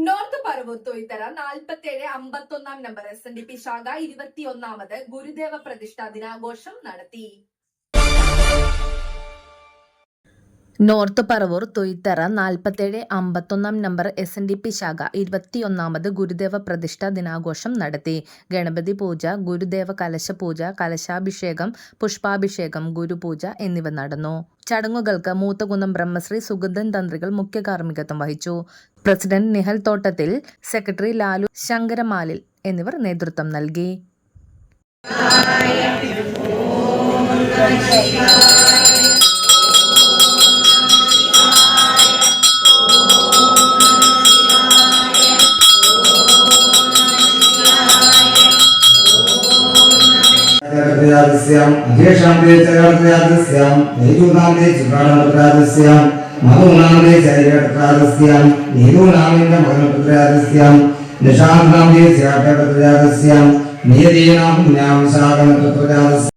North Paravur തൊയ്ത്തറ 4751 number SNDP ശാഖ 21ാമത് ഗുരുദേവ പ്രതിഷ്ഠാ ദിനാഘോഷം നടത്തി. നോർത്ത് പറവൂർ തൊയ്ത്തറ 4751 നമ്പർ SNDP ശാഖ 21ാമത് ഗുരുദേവ പ്രതിഷ്ഠാ ദിനാഘോഷം നടത്തി. ഗണപതി പൂജ, ഗുരുദേവ കലശപൂജ, കലശാഭിഷേകം, പുഷ്പാഭിഷേകം, ഗുരുപൂജ എന്നിവ നടന്നു. ചടങ്ങുകൾക്ക് മൂത്തകുന്നം ബ്രഹ്മശ്രീ സുഗതൻ തന്ത്രികൾ മുഖ്യ കാർമ്മികത്വം വഹിച്ചു. പ്രസിഡന്റ് നിഹൽ തോട്ടത്തിൽ, സെക്രട്ടറി ലാലു ശങ്കരമാലിൽ എന്നിവർ നേതൃത്വം നൽകി. अध्यक्षांते चरणार्यादस्यां नैदूनांते चित्राणपुत्रादस्यां मधुनांते चैरपुत्रादस्यां नीदूनांते मधुपुत्रादस्यां निशांतांते स्याटपुत्रादस्यां नियतीनां न्यामसागमपुत्रादस्यां